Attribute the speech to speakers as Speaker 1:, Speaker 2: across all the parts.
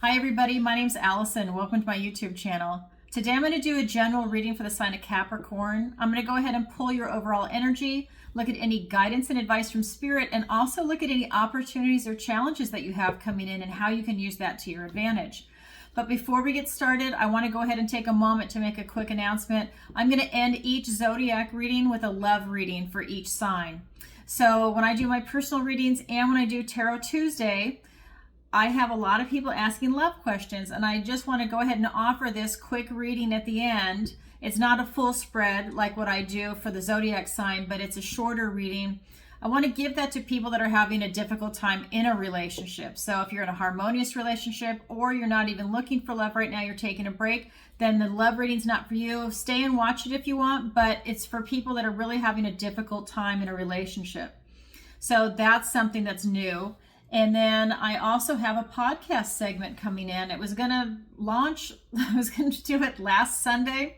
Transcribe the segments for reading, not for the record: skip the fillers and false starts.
Speaker 1: Hi everybody, my name's Alison. Welcome to my YouTube channel. Today I'm going to do a general reading for the sign of Capricorn. I'm going to go ahead and pull your overall energy, look at any guidance and advice from Spirit, and also look at any opportunities or challenges that you have coming in and how you can use that to your advantage. But before we get started, I want to go ahead and take a moment to make a quick announcement. I'm going to end each zodiac reading with a love reading for each sign. So when I do my personal readings and when I do Tarot Tuesday, I have a lot of people asking love questions, and I just want to go ahead and offer this quick reading at the end. It's not a full spread like what I do for the zodiac sign, but it's a shorter reading. I want to give that to people that are having a difficult time in a relationship. So if you're in a harmonious relationship or you're not even looking for love right now, you're taking a break, then the love reading's not for you. Stay and watch it if you want, but it's for people that are really having a difficult time in a relationship. So that's something that's new. And then I also have a podcast segment coming in. It was going to launch, I was going to do it last Sunday.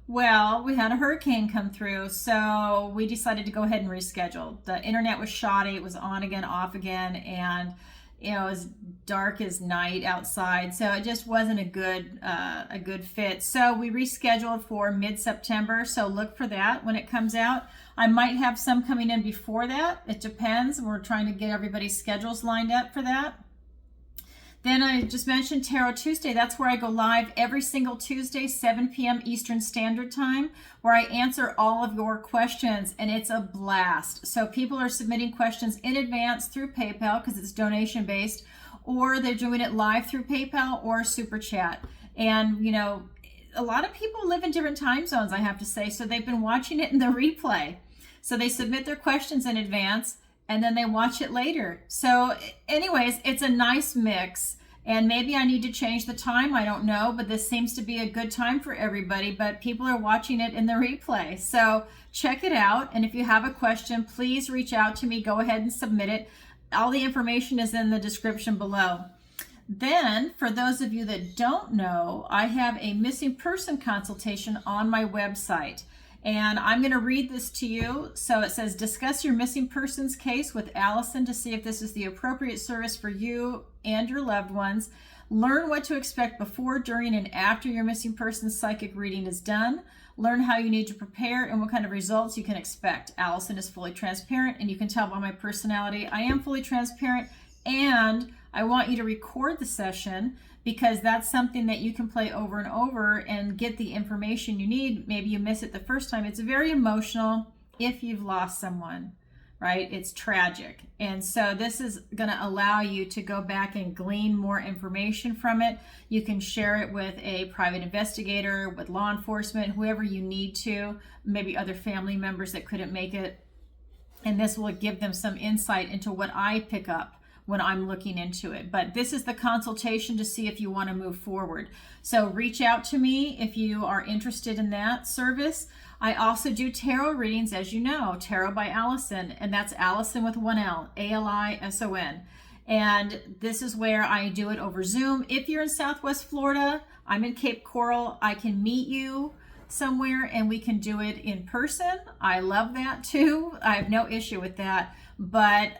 Speaker 1: Well, we had a hurricane come through, so we decided to go ahead and reschedule. The internet was shoddy. It was on again, off again, and it was dark as night outside, so it just wasn't a good fit. So we rescheduled for mid-September, so look for that when it comes out. I might have some coming in before that. It depends. We're trying to get everybody's schedules lined up for that. Then I just mentioned Tarot Tuesday. That's where I go live every single Tuesday, 7 p.m. Eastern Standard Time, where I answer all of your questions, and it's a blast. So people are submitting questions in advance through PayPal because it's donation-based, or they're doing it live through PayPal or Super Chat. And, you know, a lot of people live in different time zones, I have to say, so they've been watching it in the replay. So they submit their questions in advance, and then they watch it later. So anyways, it's a nice mix, and maybe I need to change the time, I don't know, but this seems to be a good time for everybody, but people are watching it in the replay. So check it out, and if you have a question, please reach out to me. Go ahead and submit it. All the information is in the description below. Then, for those of you that don't know, I have a missing person consultation on my website. And I'm going to read this to you. So it says, discuss your missing persons case with Alison to see if this is the appropriate service for you and your loved ones. Learn what to expect before, during, and after your missing persons psychic reading is done. Learn how you need to prepare and what kind of results you can expect. Alison is fully transparent, and you can tell by my personality, I am fully transparent, and I want you to record the session because that's something that you can play over and over and get the information you need. Maybe you miss it the first time. It's very emotional if you've lost someone, right? It's tragic. And so this is going to allow you to go back and glean more information from it. You can share it with a private investigator, with law enforcement, whoever you need to, maybe other family members that couldn't make it. And this will give them some insight into what I pick up when I'm looking into it. But this is the consultation to see if you want to move forward. So reach out to me if you are interested in that service. I also do tarot readings, as you know, Tarot by Alison, and that's Alison with one L, A-L-I-S-O-N. And this is where I do it over Zoom. If you're in Southwest Florida, I'm in Cape Coral, I can meet you somewhere and we can do it in person. I love that too. I have no issue with that. But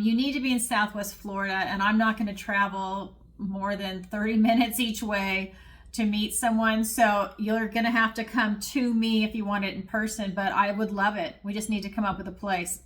Speaker 1: you need to be in Southwest Florida, and I'm not going to travel more than 30 minutes each way to meet someone. So you're going to have to come to me if you want it in person, but I would love it. We just need to come up with a place.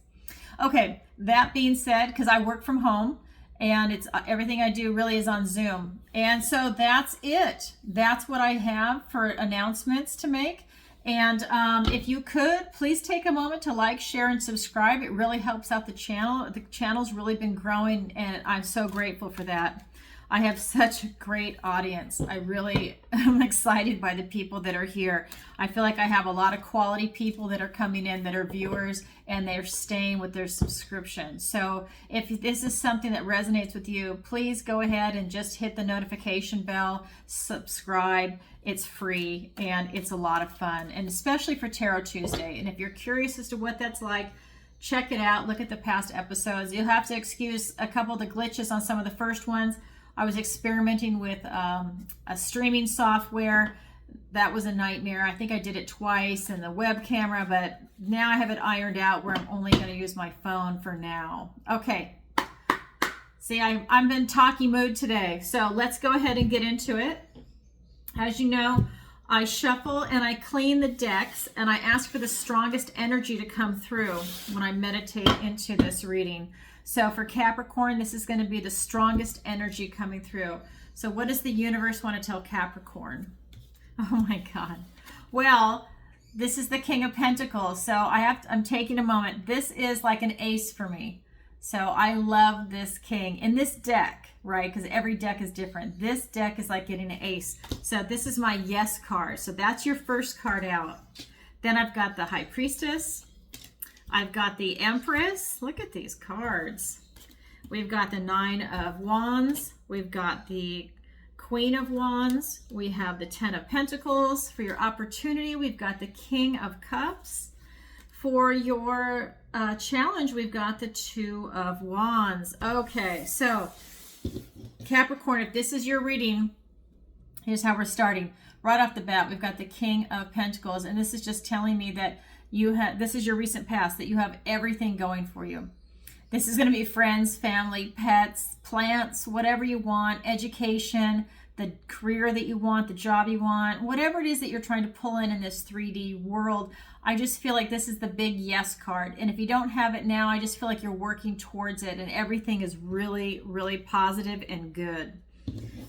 Speaker 1: Okay, that being said, because I work from home and it's everything I do really is on Zoom. And so that's it. That's what I have for announcements to make. And if you could, please take a moment to like, share, and subscribe. It really helps out the channel. The channel's really been growing, and I'm so grateful for that. I have such a great audience. I really am excited by the people that are here. I feel like I have a lot of quality people that are coming in that are viewers, and they're staying with their subscription. So if this is something that resonates with you, please go ahead and just hit the notification bell, subscribe. It's free and it's a lot of fun, and especially for Tarot Tuesday. And if you're curious as to what that's like, check it out. Look at the past episodes. You'll have to excuse a couple of the glitches on some of the first ones. I was experimenting with a streaming software. That was a nightmare. I think I did it twice, and the web camera, but now I have it ironed out where I'm only going to use my phone for now. Okay. See, I'm in talky mood today, so let's go ahead and get into it. As you know, I shuffle and I clean the decks, and I ask for the strongest energy to come through when I meditate into this reading. So for Capricorn, this is going to be the strongest energy coming through. So what does the universe want to tell Capricorn? Oh my God. Well, this is the King of Pentacles. So I'm taking a moment. This is like an ace for me. So I love this king in this deck, right? Because every deck is different. This deck is like getting an ace. So this is my yes card. So that's your first card out. Then I've got the High Priestess. I've got the Empress. Look at these cards. We've got the Nine of Wands. We've got the Queen of Wands. We have the Ten of Pentacles. For your opportunity, we've got the King of Cups. For your challenge, we've got the Two of Wands. Okay, so Capricorn, if this is your reading, here's how we're starting. Right off the bat, we've got the King of Pentacles, and this is just telling me that this is your recent past, that you have everything going for you. This is going to be friends, family, pets, plants, whatever you want, education, the career that you want, the job you want, whatever it is that you're trying to pull in this 3D world. I just feel like this is the big yes card. And if you don't have it now, I just feel like you're working towards it and everything is really, really positive and good.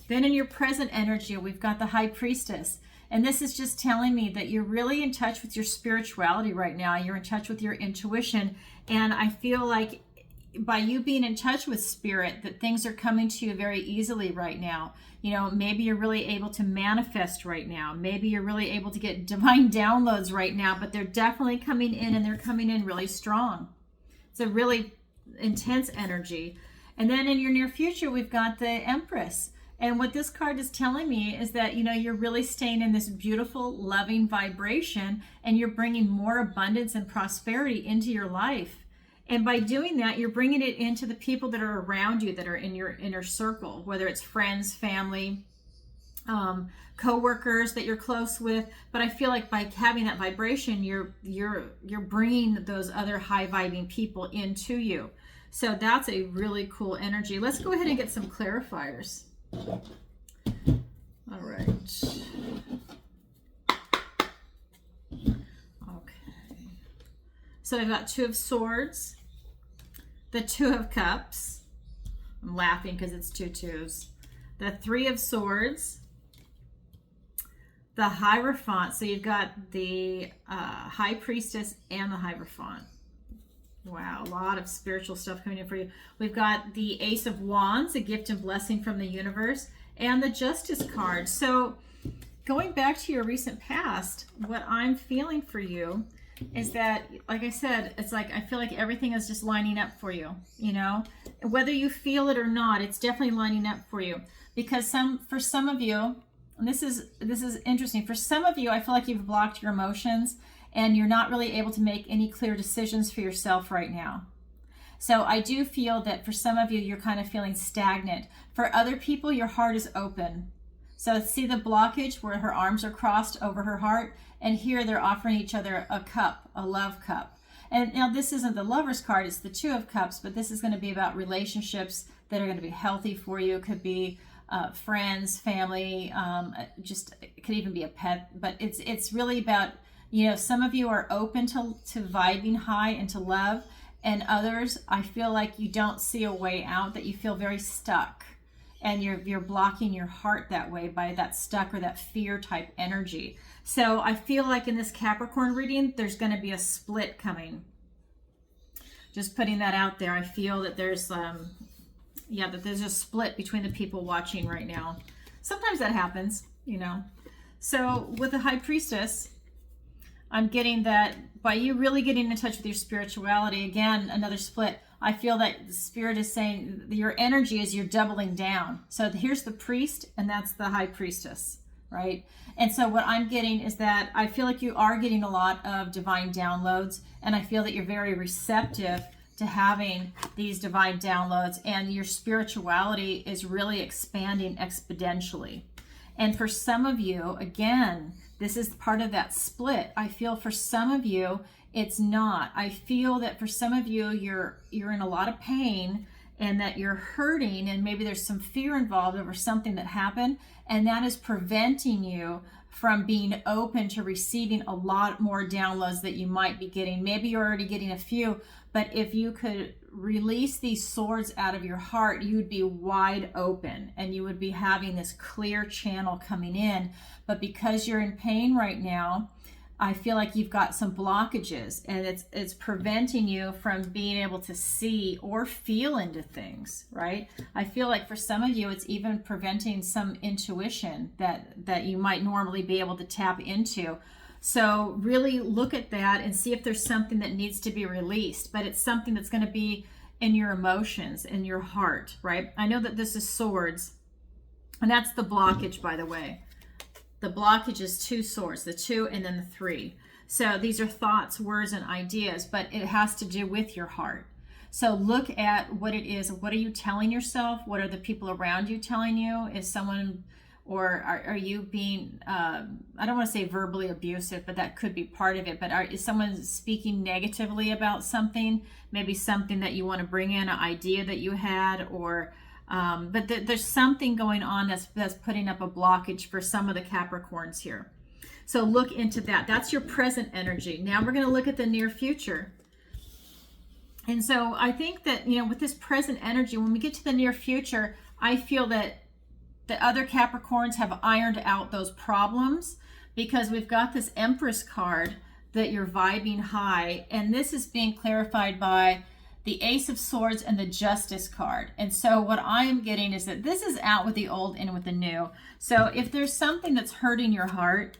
Speaker 1: Then in your present energy, we've got the High Priestess. And this is just telling me that you're really in touch with your spirituality right now. You're in touch with your intuition. And I feel like by you being in touch with spirit, that things are coming to you very easily right now. You know, maybe you're really able to manifest right now. Maybe you're really able to get divine downloads right now, but they're definitely coming in, and they're coming in really strong. It's a really intense energy. And then in your near future, we've got the Empress. And what this card is telling me is that, you know, you're really staying in this beautiful, loving vibration, and you're bringing more abundance and prosperity into your life. And by doing that, you're bringing it into the people that are around you, that are in your inner circle, whether it's friends, family, co-workers that you're close with. But I feel like by having that vibration, you're bringing those other high-vibing people into you. So that's a really cool energy. Let's go ahead and get some clarifiers. All right. Okay. So I've got Two of Swords, the Two of Cups. I'm laughing because it's two twos. The Three of Swords, the Hierophant. So you've got the High Priestess and the Hierophant. Wow, a lot of spiritual stuff coming in for you. We've got the Ace of Wands, a gift and blessing from the universe, and the Justice card. So going back to your recent past, what I'm feeling for you is that, like I said, it's like I feel like everything is just lining up for you, you know? Whether you feel it or not, it's definitely lining up for you. Because for some of you, and this is interesting, for some of you, I feel like you've blocked your emotions and you're not really able to make any clear decisions for yourself right now. So I do feel that for some of you, you're kind of feeling stagnant. For other people, your heart is open. So see the blockage where her arms are crossed over her heart, and here they're offering each other a cup, a love cup. And now this isn't the Lover's card, it's the Two of Cups, but this is going to be about relationships that are going to be healthy for you. It could be friends, family, it could even be a pet, but it's really about, you know, some of you are open to vibing high and to love, and others, I feel like you don't see a way out, that you feel very stuck, and you're blocking your heart that way by that stuck or that fear type energy. So I feel like in this Capricorn reading, there's going to be a split coming. Just putting that out there. I feel that there's that there's a split between the people watching right now. Sometimes that happens, you know. So with the High Priestess, I'm getting that by you really getting in touch with your spirituality, again, another split. I feel that the Spirit is saying your energy is you're doubling down. So here's the priest, and that's the High Priestess, right? And so what I'm getting is that I feel like you are getting a lot of divine downloads, and I feel that you're very receptive to having these divine downloads, and your spirituality is really expanding exponentially. And for some of you, again, this is part of that split. I feel for some of you, it's not. I feel that for some of you, you're in a lot of pain, and that you're hurting, and maybe there's some fear involved over something that happened, and that is preventing you from being open to receiving a lot more downloads that you might be getting. Maybe you're already getting a few, but if you could release these swords out of your heart, you would be wide open and you would be having this clear channel coming in. But because you're in pain right now, I feel like you've got some blockages, and it's preventing you from being able to see or feel into things, right? I feel like for some of you, it's even preventing some intuition that you might normally be able to tap into. So really look at that and see if there's something that needs to be released, but it's something that's going to be in your emotions, in your heart, right? I know that this is swords, and that's the blockage, by the way. The blockage is 2 swords, the 2 and then the 3. So these are thoughts, words, and ideas, but it has to do with your heart. So look at what it is. What are you telling yourself? What are the people around you telling you? Is someone, or are you being, I don't want to say verbally abusive, but that could be part of it. But is someone speaking negatively about something? Maybe something that you want to bring in, an idea that you had, or but there's something going on that's putting up a blockage for some of the Capricorns here. So look into that. That's your present energy. Now we're going to look at the near future. And so I think that, with this present energy, when we get to the near future, I feel that the other Capricorns have ironed out those problems, because we've got this Empress card that you're vibing high. And this is being clarified by the Ace of Swords and the Justice card. And so what I am getting is that this is out with the old, in with the new. So if there's something that's hurting your heart,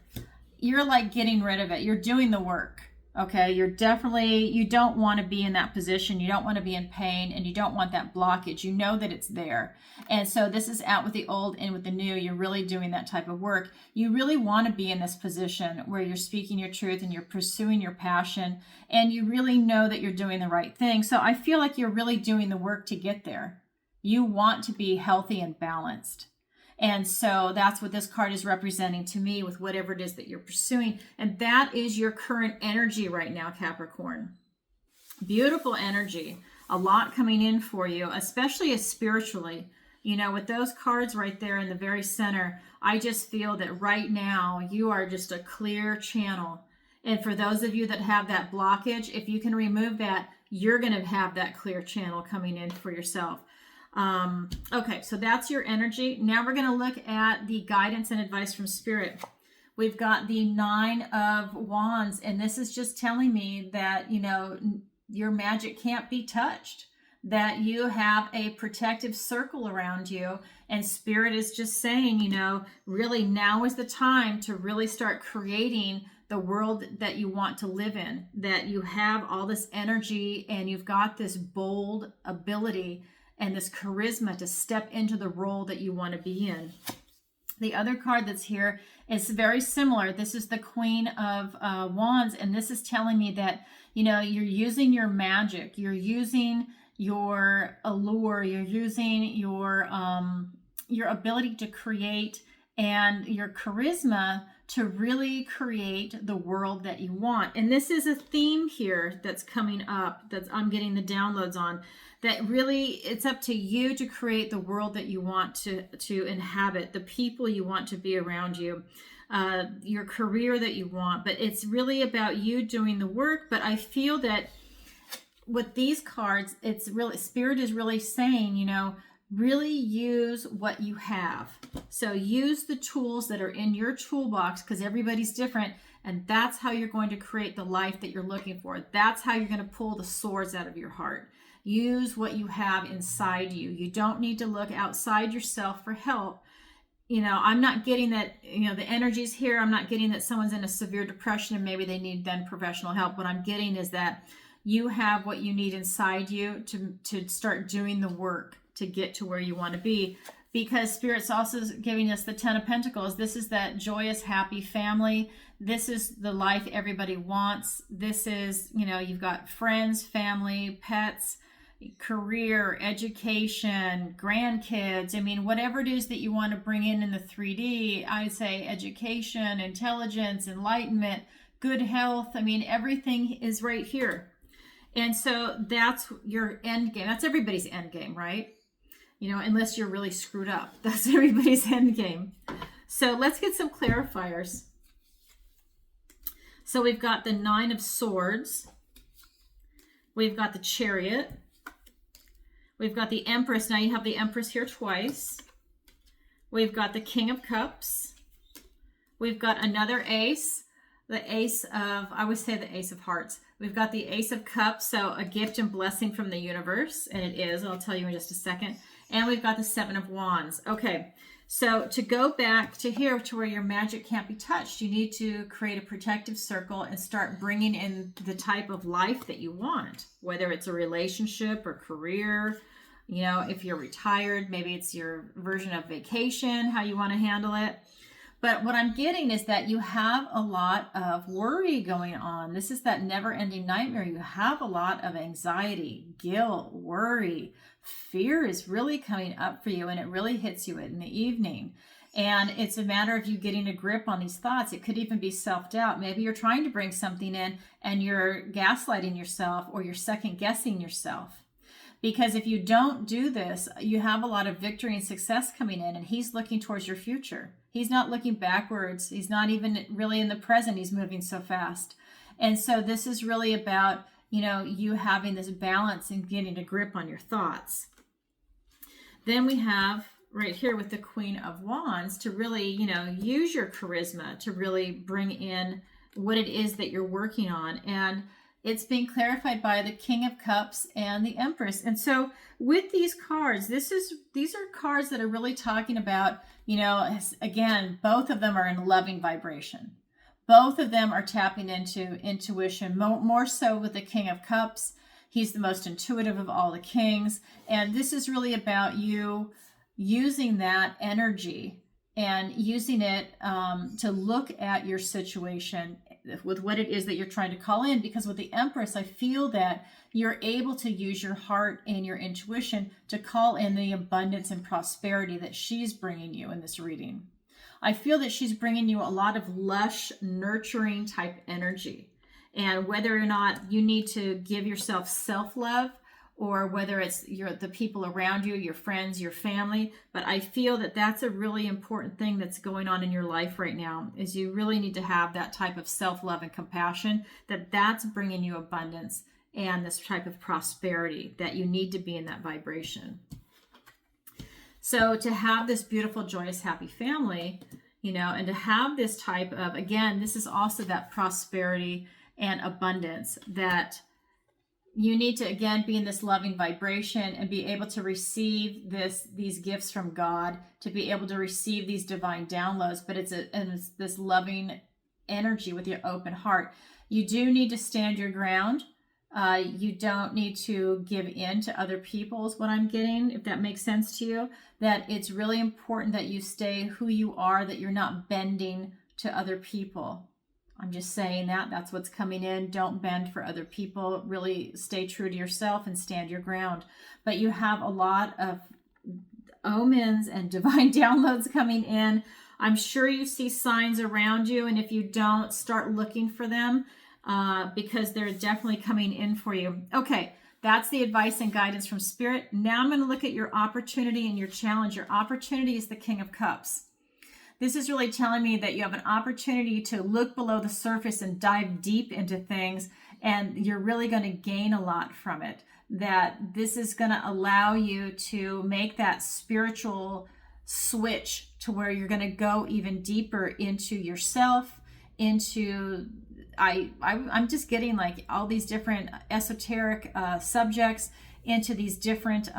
Speaker 1: you're like getting rid of it. You're doing the work. Okay, you don't want to be in that position. You don't want to be in pain, and you don't want that blockage. You know that it's there. And so this is out with the old, in with the new. You're really doing that type of work. You really want to be in this position where you're speaking your truth and you're pursuing your passion, and you really know that you're doing the right thing. So I feel like you're really doing the work to get there. You want to be healthy and balanced. And so that's what this card is representing to me, with whatever it is that you're pursuing. And that is your current energy right now, Capricorn. Beautiful energy. A lot coming in for you, especially spiritually. With those cards right there in the very center, I just feel that right now you are just a clear channel. And for those of you that have that blockage, if you can remove that, you're going to have that clear channel coming in for yourself. Okay, so that's your energy. Now we're going to look at the guidance and advice from Spirit. We've got the 9 of Wands, and this is just telling me that, your magic can't be touched, that you have a protective circle around you, and Spirit is just saying, really now is the time to really start creating the world that you want to live in, that you have all this energy and you've got this bold ability and this charisma to step into the role that you want to be in. The other card that's here is very similar. This is the Queen of Wands, and this is telling me that, you're using your magic, you're using your allure, you're using your ability to create and your charisma to really create the world that you want. And this is a theme here that's coming up, that I'm getting the downloads on, that really it's up to you to create the world that you want to inhabit, the people you want to be around you, your career that you want. But it's really about you doing the work. But I feel that with these cards, it's really, Spirit is really saying, really use what you have. So use the tools that are in your toolbox, because everybody's different. And that's how you're going to create the life that you're looking for. That's how you're going to pull the swords out of your heart. Use what you have inside you. You don't need to look outside yourself for help. I'm not getting that, the energy's here. I'm not getting that someone's in a severe depression and maybe they need then professional help. What I'm getting is that you have what you need inside you to start doing the work to get to where you want to be. Because Spirit's also giving us the 10 of Pentacles. This is that joyous, happy family. This is the life everybody wants. This is, you've got friends, family, pets, career, education, grandkids. I mean, whatever it is that you want to bring in the 3D, I'd say education, intelligence, enlightenment, good health. I mean, everything is right here. And so that's your end game. That's everybody's end game, right? You know, unless you're really screwed up. That's everybody's end game. So let's get some clarifiers. So we've got the 9 of Swords. We've got the Chariot. We've got the Empress. Now you have the Empress here twice. We've got the King of Cups. We've got another Ace. The Ace of, I would say the Ace of Hearts. We've got the Ace of Cups, so a gift and blessing from the universe, and it is. I'll tell you in just a second. And we've got the 7 of Wands. Okay, so to go back to here to where your magic can't be touched, you need to create a protective circle and start bringing in the type of life that you want, whether it's a relationship or career. You know, if you're retired, maybe it's your version of vacation, how you want to handle it. But what I'm getting is that you have a lot of worry going on. This is that never-ending nightmare. You have a lot of anxiety, guilt, worry. Fear is really coming up for you, and it really hits you in the evening. And it's a matter of you getting a grip on these thoughts. It could even be self-doubt. Maybe you're trying to bring something in and you're gaslighting yourself, or you're second-guessing yourself. Because if you don't do this, you have a lot of victory and success coming in, and he's looking towards your future. He's not looking backwards. He's not even really in the present. He's moving so fast. And so this is really about, you know, you having this balance and getting a grip on your thoughts. Then we have right here with the Queen of Wands to really, you know, use your charisma to really bring in what it is that you're working on. And it's being clarified by the King of Cups and the Empress. And so with these cards, these are cards that are really talking about, you know, again, both of them are in loving vibration. Both of them are tapping into intuition, more so with the King of Cups. He's the most intuitive of all the kings. And this is really about you using that energy and using it to look at your situation with what it is that you're trying to call in. Because with the Empress, I feel that you're able to use your heart and your intuition to call in the abundance and prosperity that she's bringing you in this reading. I feel that she's bringing you a lot of lush, nurturing type energy. And whether or not you need to give yourself self-love, or whether it's the people around you, your friends, your family. But I feel that that's a really important thing that's going on in your life right now, is you really need to have that type of self-love and compassion, that's bringing you abundance and this type of prosperity, that you need to be in that vibration. So to have this beautiful, joyous, happy family, you know, and to have this type of, again, this is also that prosperity and abundance, that you need to, again, be in this loving vibration and be able to receive these gifts from God, to be able to receive these divine downloads. But it's this loving energy with your open heart. You do need to stand your ground. You don't need to give in to other people, is what I'm getting, if that makes sense to you. That it's really important that you stay who you are, that you're not bending to other people. I'm just saying that's what's coming in. Don't bend for other people. Really stay true to yourself and stand your ground. But you have a lot of omens and divine downloads coming in. I'm sure you see signs around you, and if you don't, start looking for them because they're definitely coming in for you. Okay, that's the advice and guidance from Spirit. Now I'm going to look at your opportunity and your challenge. Your opportunity is the King of Cups. This is really telling me that you have an opportunity to look below the surface and dive deep into things, and you're really going to gain a lot from it. That this is going to allow you to make that spiritual switch to where you're going to go even deeper into yourself, into, I'm just getting like all these different esoteric subjects, into these different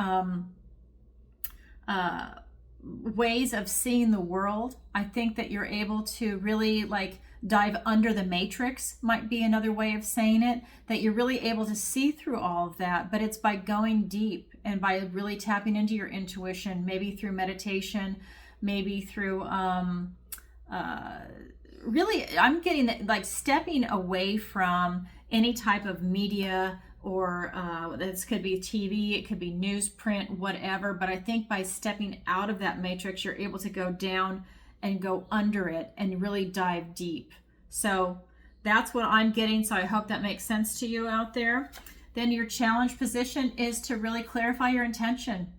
Speaker 1: ways of seeing the world. I think that you're able to really like dive under the matrix, might be another way of saying it, that you're really able to see through all of that. But it's by going deep and by really tapping into your intuition, maybe through meditation, maybe through really, I'm getting like stepping away from any type of media, or this could be TV, it could be newsprint, whatever. But I think by stepping out of that matrix, you're able to go down and go under it and really dive deep. So that's what I'm getting. So I hope that makes sense to you out there. then your challenge position is to really clarify your intention.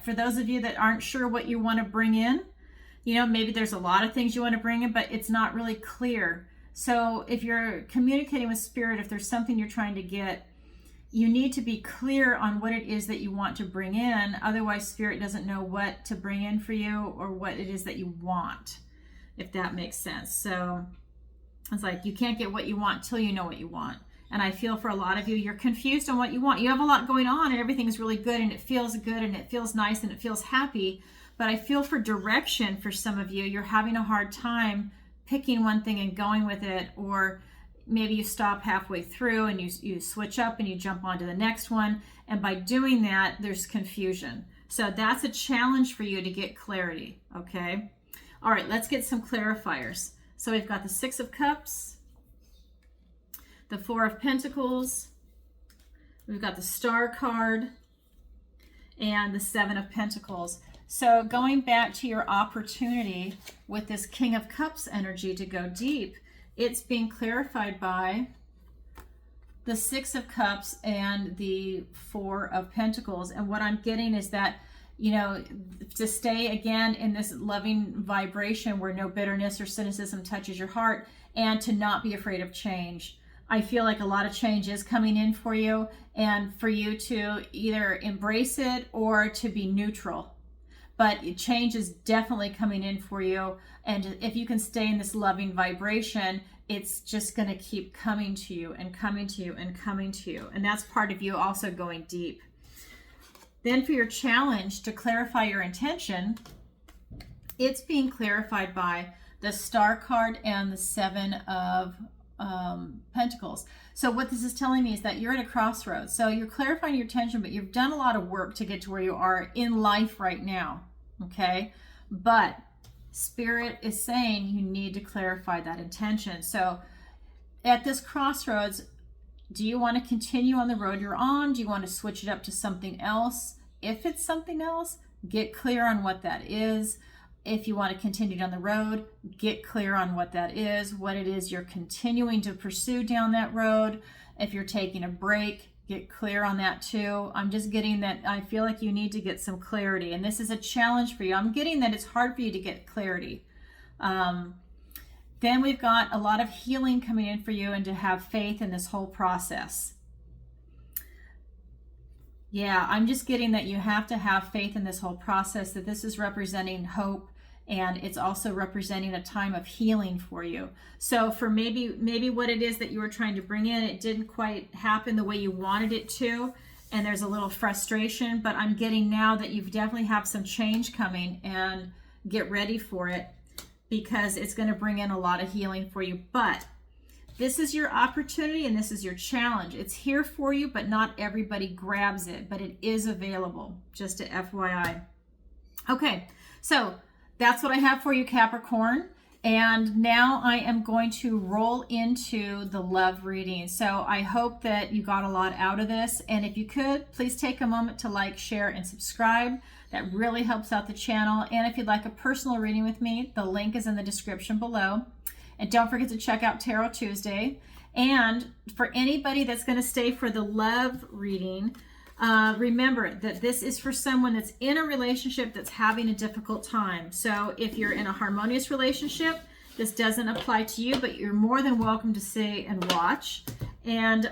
Speaker 1: For those of you that aren't sure what you want to bring in, you know, maybe there's a lot of things you want to bring in, but it's not really clear. So if you're communicating with Spirit, if there's something you're trying to get, you need to be clear on what it is that you want to bring in. Otherwise, Spirit doesn't know what to bring in for you or what it is that you want, if that makes sense. So it's like you can't get what you want till you know what you want. And I feel for a lot of you, you're confused on what you want. You have a lot going on and everything's really good and it feels good and it feels nice and it feels happy. But I feel for direction for some of you, you're having a hard time picking one thing and going with it, or maybe you stop halfway through and you switch up and you jump on to the next one. And by doing that, there's confusion. So that's a challenge for you to get clarity, okay? All right, let's get some clarifiers. So we've got the 6 of Cups, the 4 of Pentacles, we've got the Star card, and the 7 of Pentacles. So going back to your opportunity with this King of Cups energy to go deep, it's being clarified by the 6 of Cups and the 4 of Pentacles. And what I'm getting is that, you know, to stay again in this loving vibration where no bitterness or cynicism touches your heart, and to not be afraid of change. I feel like a lot of change is coming in for you, and for you to either embrace it or to be neutral. But change is definitely coming in for you. And if you can stay in this loving vibration, it's just going to keep coming to you and coming to you and coming to you. And that's part of you also going deep. Then for your challenge to clarify your intention, it's being clarified by the Star card and the 7 of Pentacles. So what this is telling me is that you're at a crossroads. So you're clarifying your intention, but you've done a lot of work to get to where you are in life right now. Okay. But Spirit is saying you need to clarify that intention. So at this crossroads, do you want to continue on the road you're on? Do you want to switch it up to something else? If it's something else, get clear on what that is. If you want to continue down the road, get clear on what that is, what it is you're continuing to pursue down that road. If you're taking a break, get clear on that too. I'm just getting that I feel like you need to get some clarity, and this is a challenge for you. I'm getting that it's hard for you to get clarity. Then we've got a lot of healing coming in for you, and to have faith in this whole process. Yeah, I'm just getting that you have to have faith in this whole process, that this is representing hope, and it's also representing a time of healing for you. So for maybe what it is that you were trying to bring in, it didn't quite happen the way you wanted it to, and there's a little frustration, but I'm getting now that you definitely have some change coming, and get ready for it, because it's going to bring in a lot of healing for you. But this is your opportunity and this is your challenge. It's here for you, but not everybody grabs it, but it is available, just a FYI. Okay, so that's what I have for you, Capricorn. And now I am going to roll into the love reading. So I hope that you got a lot out of this. And if you could, please take a moment to like, share, and subscribe. That really helps out the channel. And if you'd like a personal reading with me, the link is in the description below. And don't forget to check out Tarot Tuesday. And for anybody that's going to stay for the love reading, remember that this is for someone that's in a relationship that's having a difficult time. So if you're in a harmonious relationship, this doesn't apply to you, but you're more than welcome to stay and watch. And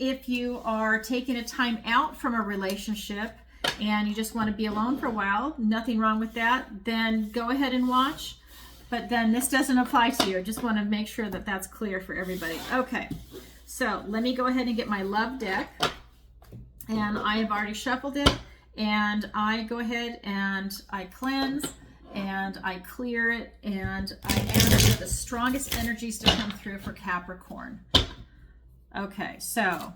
Speaker 1: if you are taking a time out from a relationship and you just want to be alone for a while, nothing wrong with that, then go ahead and watch. But then this doesn't apply to you. I just want to make sure that that's clear for everybody. Okay, so let me go ahead and get my love deck. And I have already shuffled it. And I go ahead and I cleanse and I clear it. And I ask for the strongest energies to come through for Capricorn. Okay, so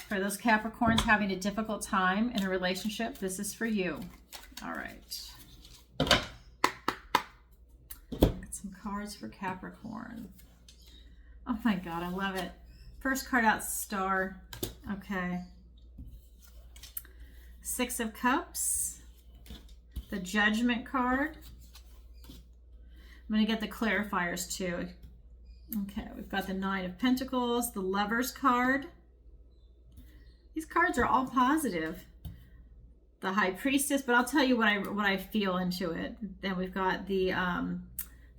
Speaker 1: for those Capricorns having a difficult time in a relationship, this is for you. All right. Some cards for Capricorn. Oh my God, I love it. First card out, Star. Okay. 6 of Cups. The Judgment card. I'm going to get the clarifiers too. Okay, we've got the 9 of Pentacles, the Lovers card, These cards are all positive. The High Priestess, but I'll tell you what I feel into it. Then we've got the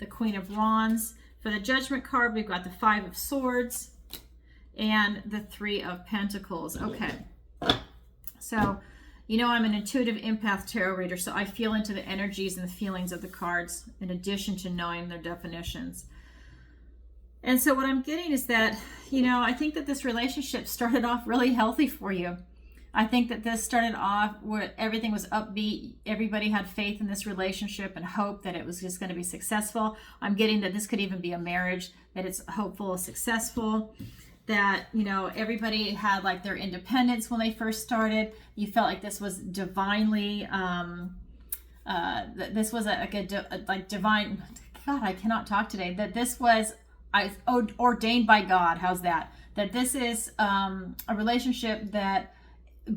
Speaker 1: Queen of Wands. For the Judgment card, we've got the Five of Swords and the Three of Pentacles. Okay. So, you know, I'm an intuitive empath tarot reader, so I feel into the energies and the feelings of the cards in addition to knowing their definitions. And so what I'm getting is that, you know, I think that this relationship started off really healthy for you. I think that this started off where everything was upbeat. Everybody had faith in this relationship and hope that it was just going to be successful. I'm getting that this could even be a marriage, that it's hopeful, successful, that, you know, everybody had like their independence when they first started. You felt like this was divinely, this was like divine, God, I cannot talk today, that this was ordained by God. How's that? That this is a relationship that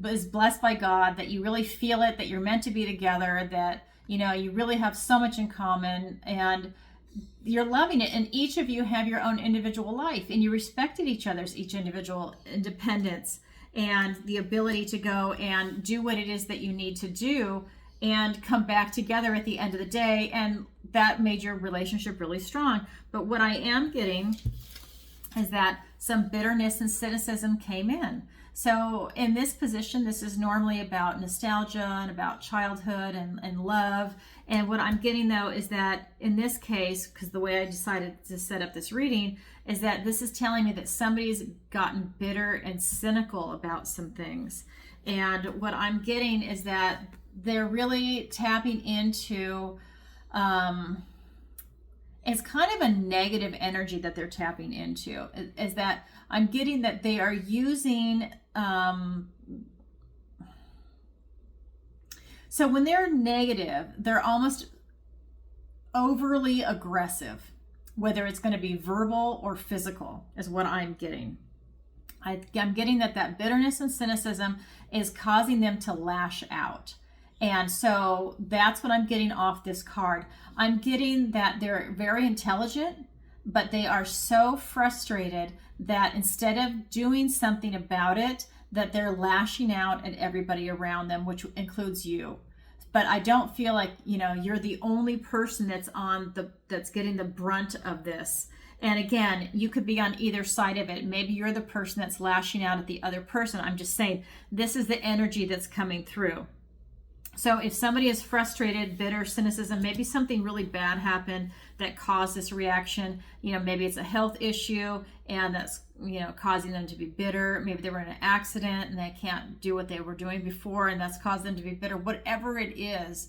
Speaker 1: is blessed by God, that you really feel it, that you're meant to be together, that, you know, you really have so much in common and you're loving it. And each of you have your own individual life and you respected each other's each individual independence and the ability to go and do what it is that you need to do and come back together at the end of the day. And that made your relationship really strong. But what I am getting is that some bitterness and cynicism came in. So in this position, this is normally about nostalgia and about childhood and love. And what I'm getting though is that in this case, because the way I decided to set up this reading is that this is telling me that somebody's gotten bitter and cynical about some things. And what I'm getting is that they're really tapping into, it's kind of a negative energy that they're tapping into, is that I'm getting that they are using, so when they're negative, they're almost overly aggressive, whether it's going to be verbal or physical is what I'm getting. I'm getting that bitterness and cynicism is causing them to lash out. And so that's what I'm getting off this card. I'm getting that they're very intelligent, but they are so frustrated that instead of doing something about it, that they're lashing out at everybody around them, which includes you. But I don't feel like, you know, you're the only person that's getting the brunt of this. And again, you could be on either side of it. Maybe you're the person that's lashing out at the other person. I'm just saying, this is the energy that's coming through. So if somebody is frustrated, bitter, cynicism, maybe something really bad happened that caused this reaction. You know, maybe it's a health issue and that's, you know, causing them to be bitter. Maybe they were in an accident and they can't do what they were doing before and that's caused them to be bitter. Whatever it is,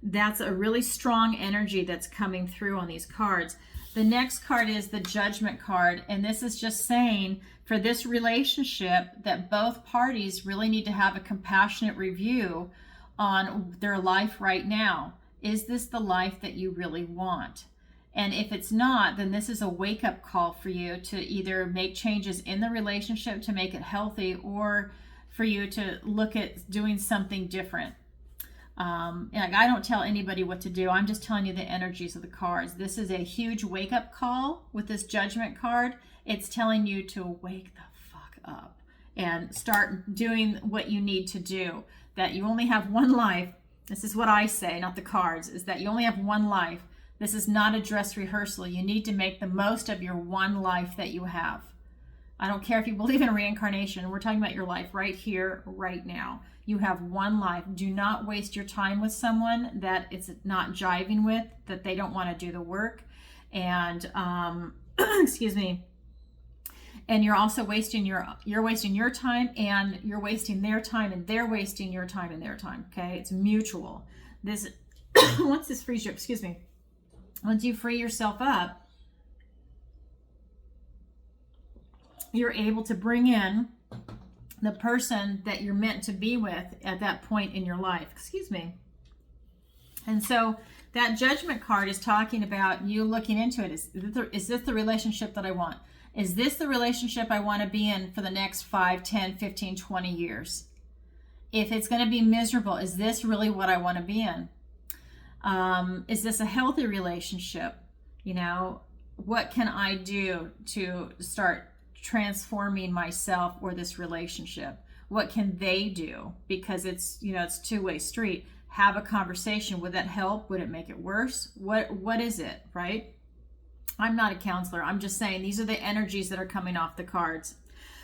Speaker 1: that's a really strong energy that's coming through on these cards. The next card is the Judgment card. And this is just saying for this relationship that both parties really need to have a compassionate review on their life right now. Is this the life that you really want? And if it's not, then this is a wake-up call for you to either make changes in the relationship to make it healthy or for you to look at doing something different. Like I don't tell anybody what to do. I'm just telling you the energies of the cards. This is a huge wake-up call with this Judgment card. It's telling you to wake the fuck up and start doing what you need to do. That you only have one life. This is what I say, not the cards, is that you only have one life. This is not a dress rehearsal. You need to make the most of your one life that you have. I don't care if you believe in reincarnation. We're talking about your life right here, right now. You have one life. Do not waste your time with someone that it's not jiving with, that they don't want to do the work. And, excuse me. And you're also wasting your time and you're wasting their time and they're wasting your time and their time. Okay. It's mutual. This, once this frees you, excuse me, once you free yourself up, you're able to bring in the person that you're meant to be with at that point in your life. Excuse me. And so that Judgment card is talking about you looking into it. Is this the relationship that I want? Is this the relationship I want to be in for the next 5, 10, 15, 20 years? If it's going to be miserable, is this really what I want to be in? Is this a healthy relationship? You know, what can I do to start transforming myself or this relationship? What can they do? Because it's, you know, it's two-way street. Have a conversation. Would that help? Would it make it worse? What is it, right? I'm not a counselor. I'm just saying these are the energies that are coming off the cards.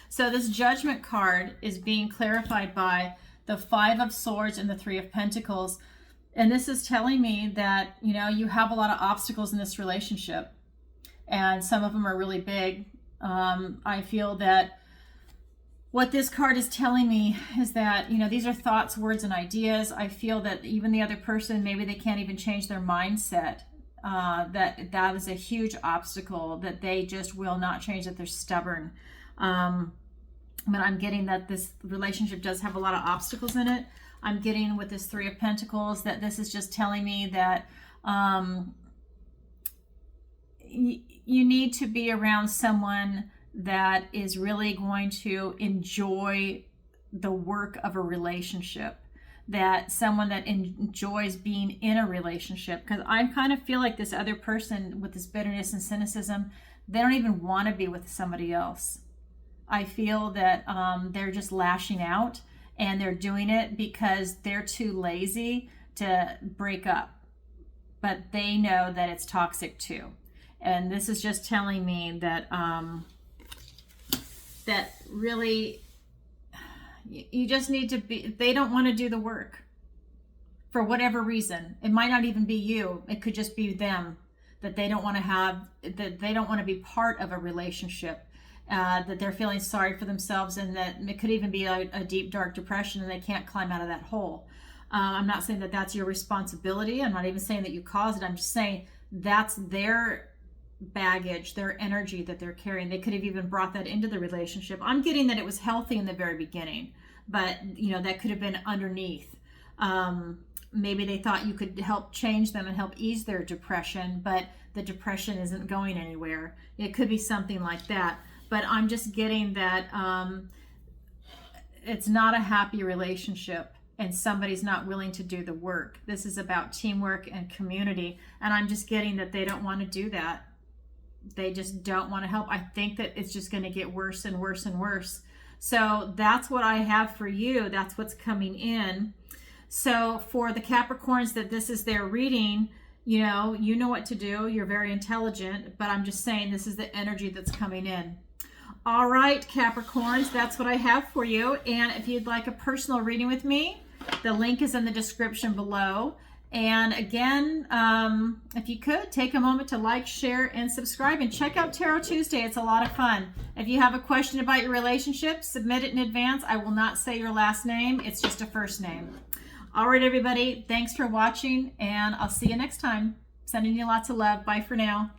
Speaker 1: So this Judgment card is being clarified by the Five of Swords and the Three of Pentacles. And this is telling me that, you know, you have a lot of obstacles in this relationship. And some of them are really big. I feel that what this card is telling me is that, you know, these are thoughts, words, and ideas. I feel that even the other person, maybe they can't even change their mindset. That is a huge obstacle, that they just will not change, that they're stubborn. But I'm getting that this relationship does have a lot of obstacles in it. I'm getting with this Three of Pentacles that this is just telling me that you need to be around someone that is really going to enjoy the work of a relationship, that someone that enjoys being in a relationship. Because I kind of feel like this other person with this bitterness and cynicism, they don't even want to be with somebody else. I feel that they're just lashing out, and they're doing it because they're too lazy to break up. But they know that it's toxic too. And this is just telling me that that really you just need to be, they don't want to do the work for whatever reason. It might not even be you. It could just be them, that they don't want to have, that they don't want to be part of a relationship, that they're feeling sorry for themselves, and that it could even be a deep, dark depression and they can't climb out of that hole. I'm not saying that that's your responsibility. I'm not even saying that you caused it. I'm just saying that's their baggage, their energy that they're carrying. They could have even brought that into the relationship. I'm getting that it was healthy in the very beginning, but you know, that could have been underneath. Maybe they thought you could help change them and help ease their depression, but the depression isn't going anywhere. It could be something like that. But I'm just getting that it's not a happy relationship, and somebody's not willing to do the work. This is about teamwork and community, and I'm just getting that they don't want to do that. They just don't want to help. I think that it's just going to get worse and worse and worse. So that's what I have for you. That's what's coming in. So for the Capricorns that this is their reading, you know what to do. You're very intelligent, but I'm just saying this is the energy that's coming in. All right, Capricorns, that's what I have for you. And if you'd like a personal reading with me, the link is in the description below. And again, if you could, take a moment to like, share, and subscribe, and check out Tarot Tuesday. It's a lot of fun. If you have a question about your relationship, submit it in advance. I will not say your last name. It's just a first name. All right, everybody. Thanks for watching, and I'll see you next time. Sending you lots of love. Bye for now.